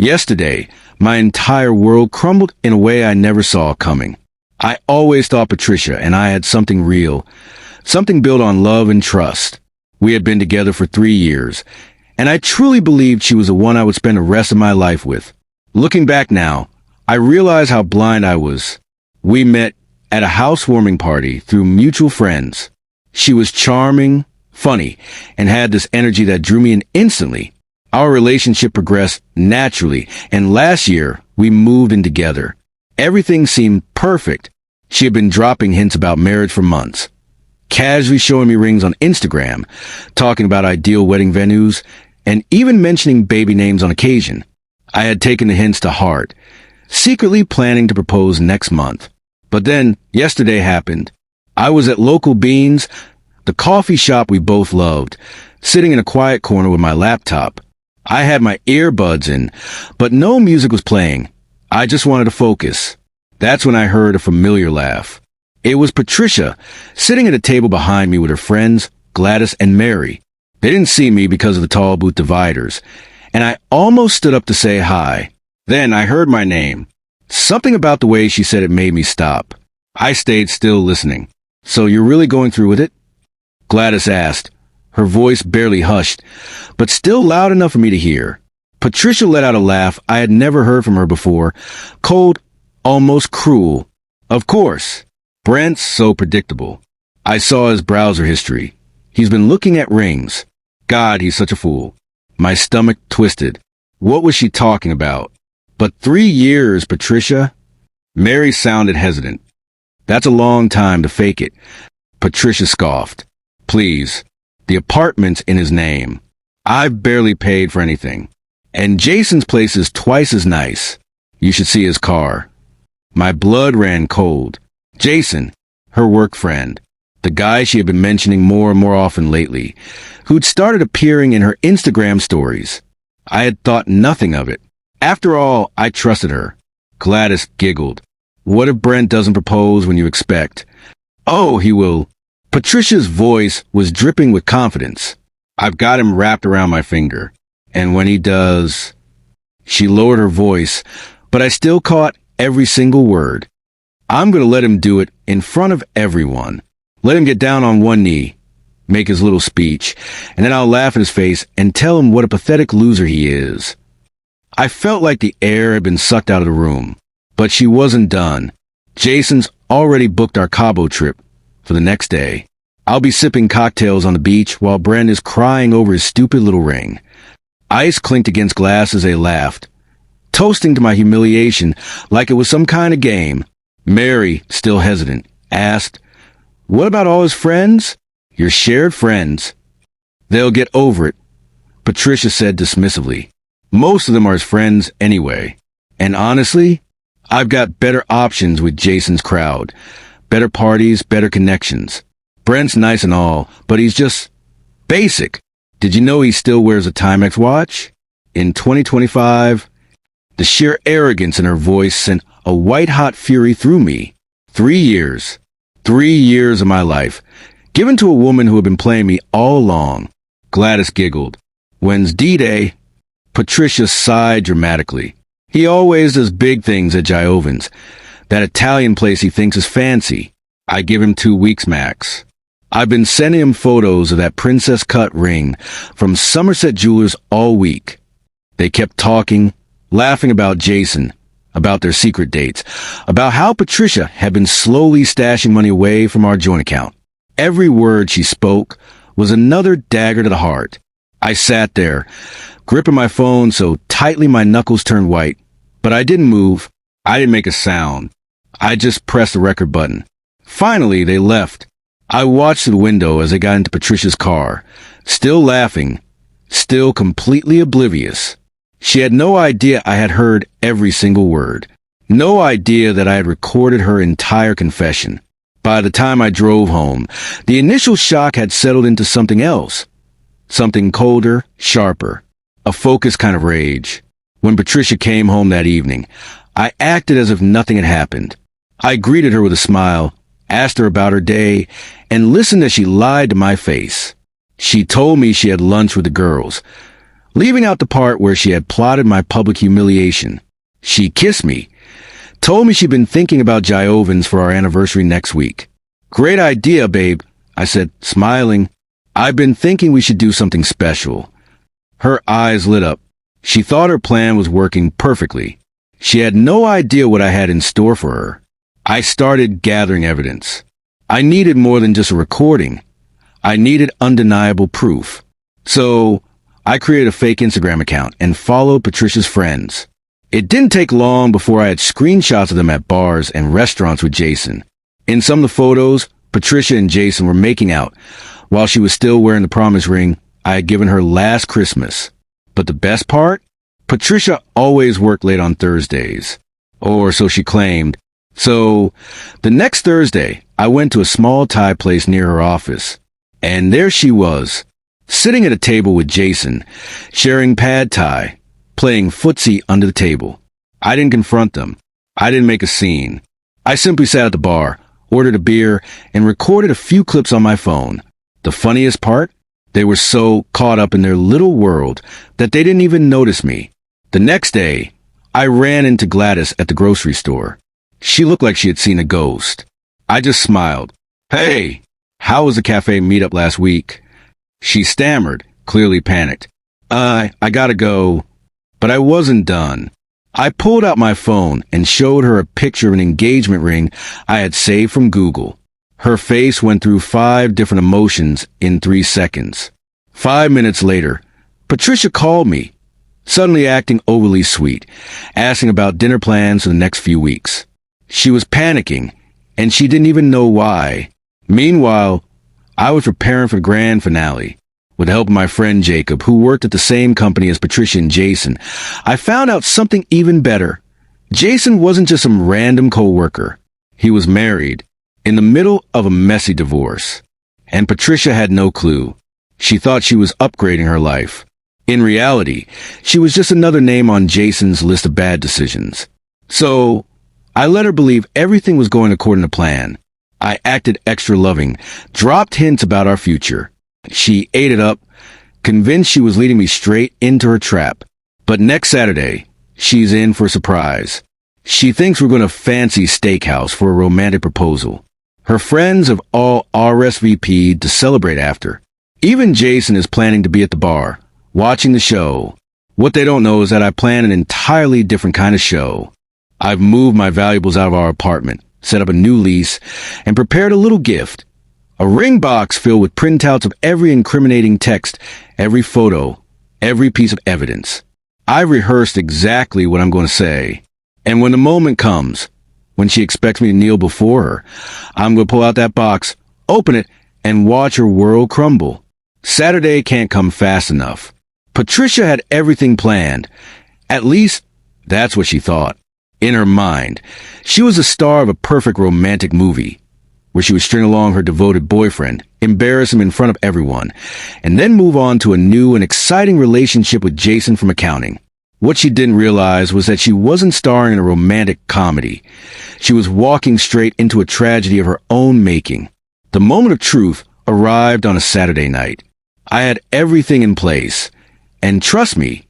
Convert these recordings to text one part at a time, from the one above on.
Yesterday, my entire world crumbled in a way I never saw coming. I always thought Patricia and I had something real, something built on love and trust. We had been together for 3 years, and I truly believed she was the one I would spend the rest of my life with. Looking back now, I realize how blind I was. We met at a housewarming party through mutual friends. She was charming, funny, and had this energy that drew me in instantly. Our relationship progressed naturally, and last year, we moved in together. Everything seemed perfect. She had been dropping hints about marriage for months, casually showing me rings on Instagram, talking about ideal wedding venues, and even mentioning baby names on occasion. I had taken the hints to heart, secretly planning to propose next month. But then, yesterday happened. I was at Local Beans, the coffee shop we both loved, sitting in a quiet corner with my laptop. I had my earbuds in, but no music was playing. I just wanted to focus. That's when I heard a familiar laugh. It was Patricia, sitting at a table behind me with her friends, Gladys and Mary. They didn't see me because of the tall booth dividers, and I almost stood up to say hi. Then I heard my name. Something about the way she said it made me stop. I stayed still listening. "So you're really going through with it?" Gladys asked, her voice barely hushed, but still loud enough for me to hear. Patricia let out a laugh I had never heard from her before, cold, almost cruel. Of course. Brent's so predictable. I saw his browser history. He's been looking at rings. God, he's such a fool. My stomach twisted. What was she talking about? But 3 years, Patricia? Mary sounded hesitant. That's a long time to fake it. Patricia scoffed. Please. The apartment's in his name. I've barely paid for anything. And Jason's place is twice as nice. You should see his car. My blood ran cold. Jason, her work friend, the guy she had been mentioning more and more often lately, who'd started appearing in her Instagram stories. I had thought nothing of it. After all, I trusted her. Gladys giggled. What if Brent doesn't propose when you expect? Oh, he will. Patricia's voice was dripping with confidence. I've got him wrapped around my finger. And when he does... She lowered her voice, but I still caught every single word. I'm going to let him do it in front of everyone. Let him get down on one knee, make his little speech, and then I'll laugh in his face and tell him what a pathetic loser he is. I felt like the air had been sucked out of the room, but she wasn't done. Jason's already booked our Cabo trip for the next day. I'll be sipping cocktails on the beach while Brent is crying over his stupid little ring. Ice clinked against glass as they laughed, toasting to my humiliation like it was some kind of game. Mary, still hesitant, asked, What about all his friends? Your shared friends. They'll get over it, Patricia said dismissively. Most of them are his friends anyway. And honestly, I've got better options with Jason's crowd. Better parties, better connections. Brent's nice and all, but he's just basic. Did you know he still wears a Timex watch? In 2025, the sheer arrogance in her voice sent a white-hot fury through me. 3 years. 3 years of my life, given to a woman who had been playing me all along. Gladys giggled. When's D-Day? Patricia sighed dramatically. He always does big things at Giovan's, that Italian place he thinks is fancy. I give him 2 weeks max. I've been sending him photos of that princess-cut ring from Somerset Jewelers all week. They kept talking, laughing about Jason, about their secret dates, about how Patricia had been slowly stashing money away from our joint account. Every word she spoke was another dagger to the heart. I sat there, gripping my phone so tightly my knuckles turned white, but I didn't move. I didn't make a sound. I just pressed the record button. Finally, they left. I watched through the window as they got into Patricia's car, still laughing, still completely oblivious. She had no idea I had heard every single word. No idea that I had recorded her entire confession. By the time I drove home, the initial shock had settled into something else. Something colder, sharper. A focused kind of rage. When Patricia came home that evening, I acted as if nothing had happened. I greeted her with a smile, asked her about her day, and listened as she lied to my face. She told me she had lunch with the girls. leaving out the part where she had plotted my public humiliation. She kissed me, told me she'd been thinking about Giovans for our anniversary next week. Great idea, babe, I said, smiling. I've been thinking we should do something special. Her eyes lit up. She thought her plan was working perfectly. She had no idea what I had in store for her. I started gathering evidence. I needed more than just a recording. I needed undeniable proof. So, I created a fake Instagram account and followed Patricia's friends. It didn't take long before I had screenshots of them at bars and restaurants with Jason. In some of the photos, Patricia and Jason were making out, while she was still wearing the promise ring I had given her last Christmas. But the best part? Patricia always worked late on Thursdays. Or so she claimed. So, the next Thursday, I went to a small Thai place near her office. And there she was, sitting at a table with Jason, sharing pad thai, playing footsie under the table. I didn't confront them. I didn't make a scene. I simply sat at the bar, ordered a beer, and recorded a few clips on my phone. The funniest part? They were so caught up in their little world that they didn't even notice me. The next day, I ran into Gladys at the grocery store. She looked like she had seen a ghost. I just smiled. Hey, how was the cafe meetup last week? She stammered, clearly panicked. I gotta go. But I wasn't done. I pulled out my phone and showed her a picture of an engagement ring I had saved from Google. Her face went through 5 different emotions in 3 seconds. 5 minutes later, Patricia called me, suddenly acting overly sweet, asking about dinner plans for the next few weeks. She was panicking, and she didn't even know why. Meanwhile, I was preparing for the grand finale. With the help of my friend Jacob, who worked at the same company as Patricia and Jason, I found out something even better. Jason wasn't just some random co-worker. He was married, in the middle of a messy divorce. And Patricia had no clue. She thought she was upgrading her life. In reality, she was just another name on Jason's list of bad decisions. So, I let her believe everything was going according to plan. I acted extra loving, dropped hints about our future. She ate it up, convinced she was leading me straight into her trap. But next Saturday, she's in for a surprise. She thinks we're going to fancy steakhouse for a romantic proposal. Her friends have all RSVP'd to celebrate after. Even Jason is planning to be at the bar, watching the show. What they don't know is that I plan an entirely different kind of show. I've moved my valuables out of our apartment, set up a new lease, and prepared a little gift. A ring box filled with printouts of every incriminating text, every photo, every piece of evidence. I rehearsed exactly what I'm going to say. And when the moment comes, when she expects me to kneel before her, I'm going to pull out that box, open it, and watch her world crumble. Saturday can't come fast enough. Patricia had everything planned. At least, that's what she thought. In her mind, she was the star of a perfect romantic movie, where she would string along her devoted boyfriend, embarrass him in front of everyone, and then move on to a new and exciting relationship with Jason from accounting. What she didn't realize was that she wasn't starring in a romantic comedy. She was walking straight into a tragedy of her own making. The moment of truth arrived on a Saturday night. I had everything in place. And trust me,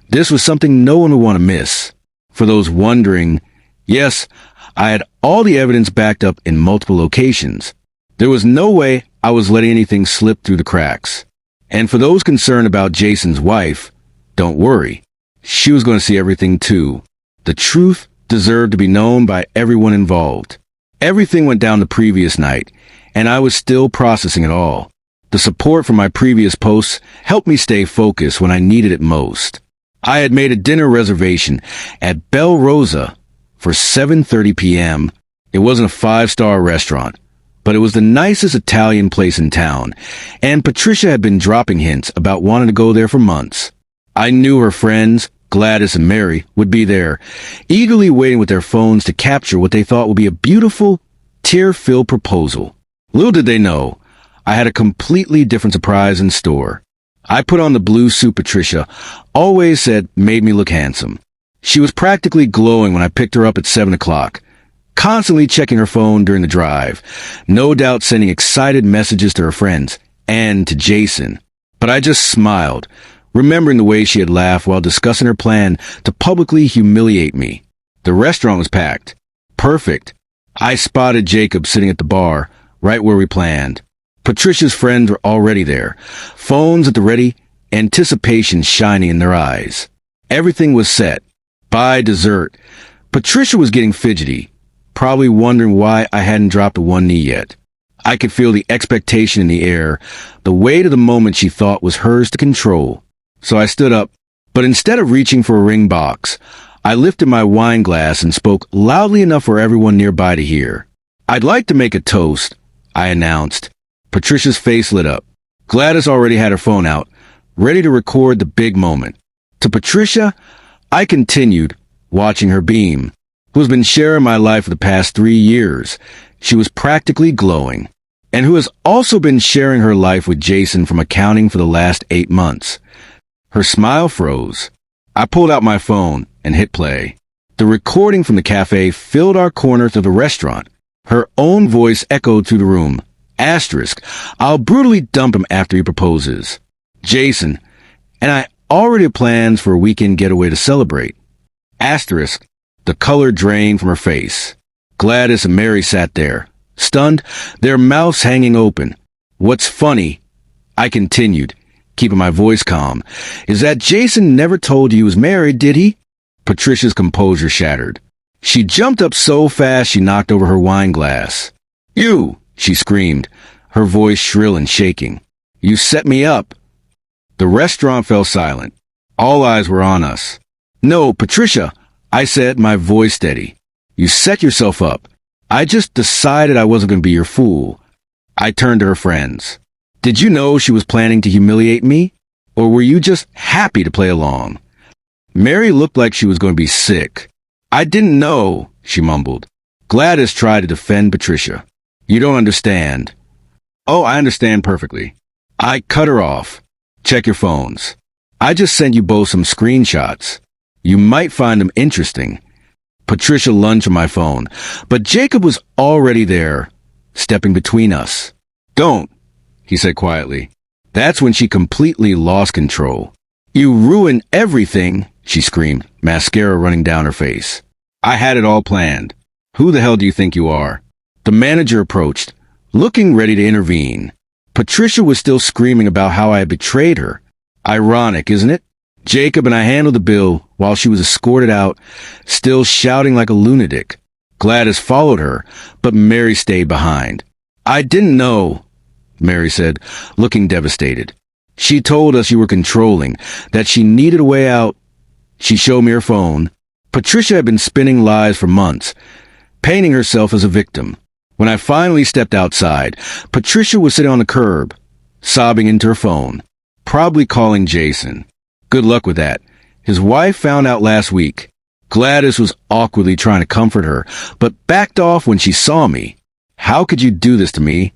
this was something no one would want to miss. For those wondering, yes, I had all the evidence backed up in multiple locations. There was no way I was letting anything slip through the cracks. And for those concerned about Jason's wife, don't worry. She was going to see everything too. The truth deserved to be known by everyone involved. Everything went down the previous night, and I was still processing it all. The support from my previous posts helped me stay focused when I needed it most. I had made a dinner reservation at Bella Rosa for 7:30 p.m. It wasn't a 5-star restaurant, but it was the nicest Italian place in town, and Patricia had been dropping hints about wanting to go there for months. I knew her friends, Gladys and Mary, would be there, eagerly waiting with their phones to capture what they thought would be a beautiful, tear-filled proposal. Little did they know, I had a completely different surprise in store. I put on the blue suit Patricia always said made me look handsome. She was practically glowing when I picked her up at 7 o'clock, constantly checking her phone during the drive, no doubt sending excited messages to her friends and to Jason. But I just smiled, remembering the way she had laughed while discussing her plan to publicly humiliate me. The restaurant was packed. Perfect. I spotted Jacob sitting at the bar, right where we planned. Patricia's friends were already there, phones at the ready, anticipation shining in their eyes. Everything was set. By dessert, Patricia was getting fidgety, probably wondering why I hadn't dropped to one knee yet. I could feel the expectation in the air, the weight of the moment she thought was hers to control. So I stood up, but instead of reaching for a ring box, I lifted my wine glass and spoke loudly enough for everyone nearby to hear. "I'd like to make a toast," I announced. Patricia's face lit up. Gladys already had her phone out, ready to record the big moment. To Patricia, I continued, watching her beam. Who has been sharing my life for the past 3 years. She was practically glowing. And who has also been sharing her life with Jason from accounting for the last 8 months. Her smile froze. I pulled out my phone and hit play. The recording from the cafe filled our corners of the restaurant. Her own voice echoed through the room. Asterisk, I'll brutally dump him after he proposes. Jason, and I already have plans for a weekend getaway to celebrate. Asterisk, the color drained from her face. Gladys and Mary sat there, stunned, their mouths hanging open. What's funny, I continued, keeping my voice calm, is that Jason never told you he was married, did he? Patricia's composure shattered. She jumped up so fast she knocked over her wine glass. "You!" she screamed, her voice shrill and shaking. "You set me up." The restaurant fell silent. All eyes were on us. "No, Patricia," I said, my voice steady. "You set yourself up. I just decided I wasn't going to be your fool." I turned to her friends. "Did you know she was planning to humiliate me? Or were you just happy to play along?" Mary looked like she was going to be sick. "I didn't know," she mumbled. Gladys tried to defend Patricia. "You don't understand." "Oh, I understand perfectly." I cut her off. "Check your phones. I just sent you both some screenshots. You might find them interesting." Patricia lunged for my phone, but Jacob was already there, stepping between us. "Don't," he said quietly. That's when she completely lost control. "You ruined everything," she screamed, mascara running down her face. "I had it all planned. Who the hell do you think you are?" The manager approached, looking ready to intervene. Patricia was still screaming about how I had betrayed her. Ironic, isn't it? Jacob and I handled the bill while she was escorted out, still shouting like a lunatic. Gladys followed her, but Mary stayed behind. "I didn't know," Mary said, looking devastated. "She told us you were controlling, that she needed a way out." She showed me her phone. Patricia had been spinning lies for months, painting herself as a victim. When I finally stepped outside, Patricia was sitting on the curb, sobbing into her phone, probably calling Jason. Good luck with that. His wife found out last week. Gladys was awkwardly trying to comfort her, but backed off when she saw me. "How could you do this to me?"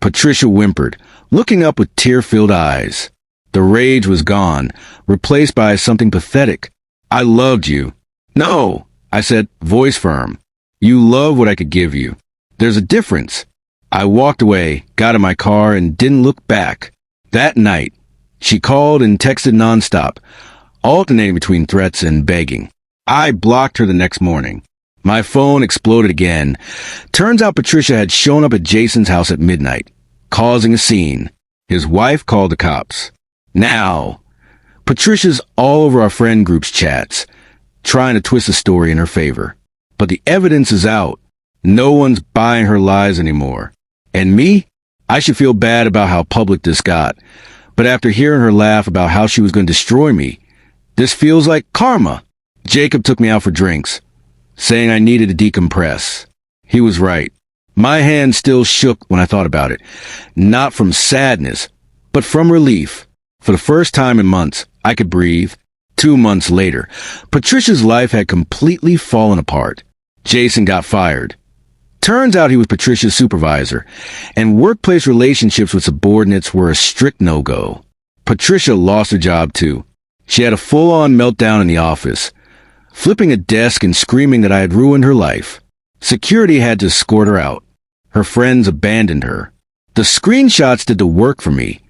Patricia whimpered, looking up with tear-filled eyes. The rage was gone, replaced by something pathetic. "I loved you." "No," I said, voice firm. "You love what I could give you. There's a difference." I walked away, got in my car, and didn't look back. That night, she called and texted nonstop, alternating between threats and begging. I blocked her the next morning. My phone exploded again. Turns out Patricia had shown up at Jason's house at midnight, causing a scene. His wife called the cops. Now, Patricia's all over our friend group's chats, trying to twist the story in her favor. But the evidence is out. No one's buying her lies anymore. And me? I should feel bad about how public this got. But after hearing her laugh about how she was going to destroy me, this feels like karma. Jacob took me out for drinks, saying I needed to decompress. He was right. My hand still shook when I thought about it. Not from sadness, but from relief. For the first time in months, I could breathe. 2 months later, Patricia's life had completely fallen apart. Jason got fired. Turns out he was Patricia's supervisor, and workplace relationships with subordinates were a strict no-go. Patricia lost her job too. She had a full-on meltdown in the office, flipping a desk and screaming that I had ruined her life. Security had to escort her out. Her friends abandoned her. The screenshots did the work for me,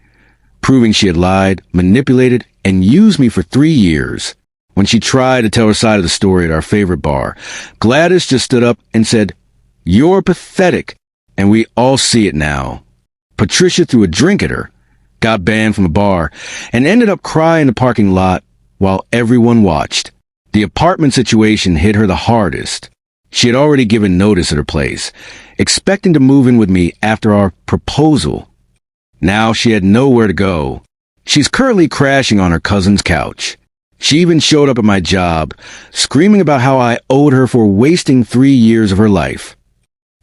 proving she had lied, manipulated, and used me for 3 years. When she tried to tell her side of the story at our favorite bar, Gladys just stood up and said, "You're pathetic," and we all see it now. Patricia threw a drink at her, got banned from a bar, and ended up crying in the parking lot while everyone watched. The apartment situation hit her the hardest. She had already given notice at her place, expecting to move in with me after our proposal. Now she had nowhere to go. She's currently crashing on her cousin's couch. She even showed up at my job, screaming about how I owed her for wasting 3 years of her life.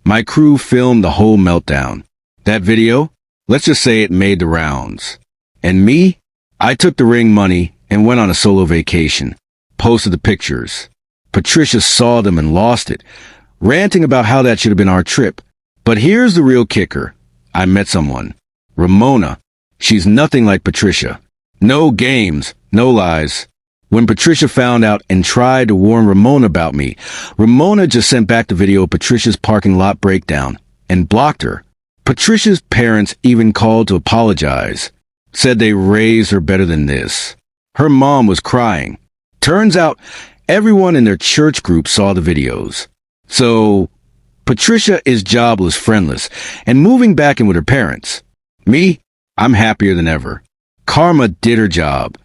My crew filmed the whole meltdown. That video, let's just say it made the rounds. And me? I took the ring money and went on a solo vacation, posted the pictures. Patricia saw them and lost it, ranting about how that should have been our trip. But here's the real kicker. I met someone. Ramona. She's nothing like Patricia. No games, no lies. When Patricia found out and tried to warn Ramona about me, Ramona just sent back the video of Patricia's parking lot breakdown and blocked her. Patricia's parents even called to apologize, said they raised her better than this. Her mom was crying. Turns out, everyone in their church group saw the videos. So, Patricia is jobless, friendless, and moving back in with her parents. Me, I'm happier than ever. Karma did her job.